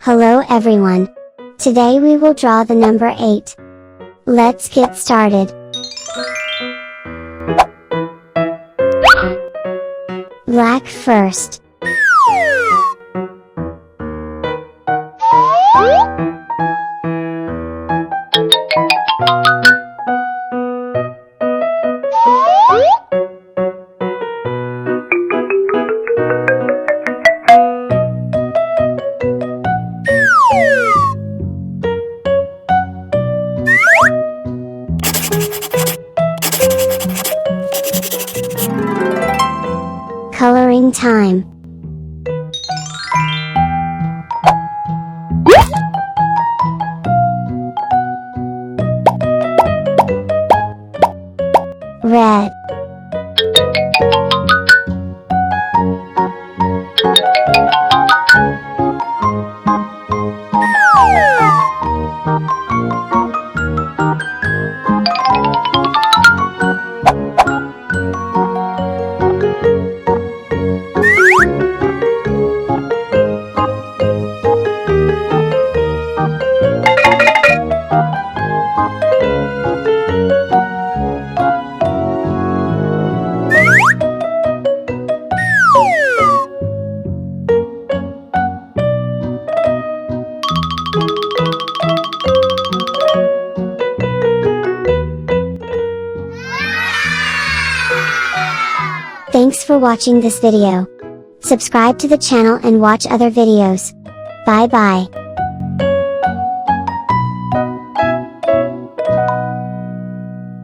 Hello everyone. Today we will draw the number 8. Let's get started. Black first. Coloring time. Red. Thanks for watching this video. Subscribe to the channel and watch other videos. Bye bye.